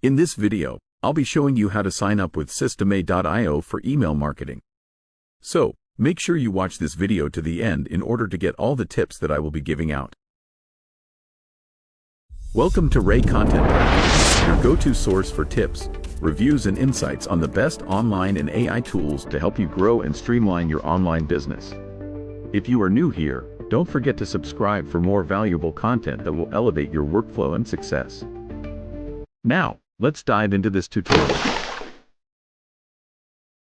In this video, I'll be showing you how to sign up with Systeme.io for email marketing. So, make sure you watch this video to the end in order to get all the tips that I will be giving out. Welcome to Ray Content Practice, your go-to source for tips, reviews, and insights on the best online and AI tools to help you grow and streamline your online business. If you are new here, don't forget to subscribe for more valuable content that will elevate your workflow and success. Now, let's dive into this tutorial.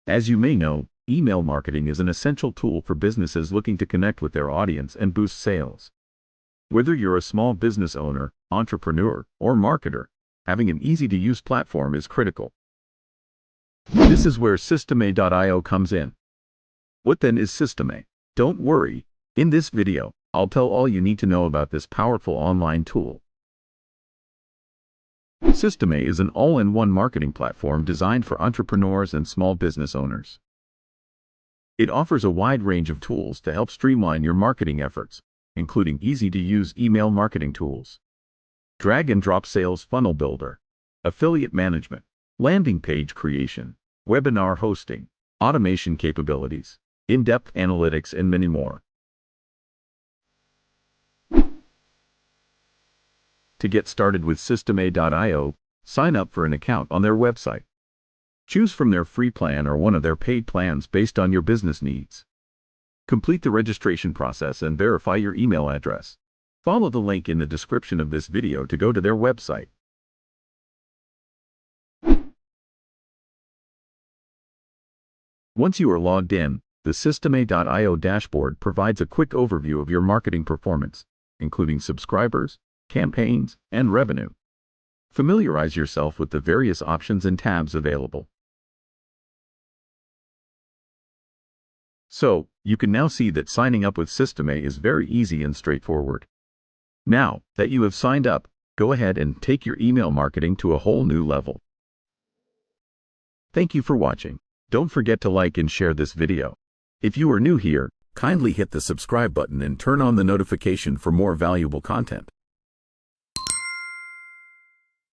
As you may know, email marketing is an essential tool for businesses looking to connect with their audience and boost sales. Whether you're a small business owner, entrepreneur, or marketer, having an easy-to-use platform is critical. This is where Systeme.io comes in. What then is Systeme? Don't worry, in this video, I'll tell all you need to know about this powerful online tool. Systeme is an all-in-one marketing platform designed for entrepreneurs and small business owners. It offers a wide range of tools to help streamline your marketing efforts, including easy-to-use email marketing tools, drag-and-drop sales funnel builder, affiliate management, landing page creation, webinar hosting, automation capabilities, in-depth analytics, and many more. To get started with Systeme.io, sign up for an account on their website. Choose from their free plan or one of their paid plans based on your business needs. Complete the registration process and verify your email address. Follow the link in the description of this video to go to their website. Once you are logged in, the Systeme.io dashboard provides a quick overview of your marketing performance, including subscribers, campaigns, and revenue. Familiarize yourself with the various options and tabs available. So, you can now see that signing up with Systeme is very easy and straightforward. Now that you have signed up, go ahead and take your email marketing to a whole new level. Thank you for watching. Don't forget to like and share this video. If you are new here, kindly hit the subscribe button and turn on the notification for more valuable content.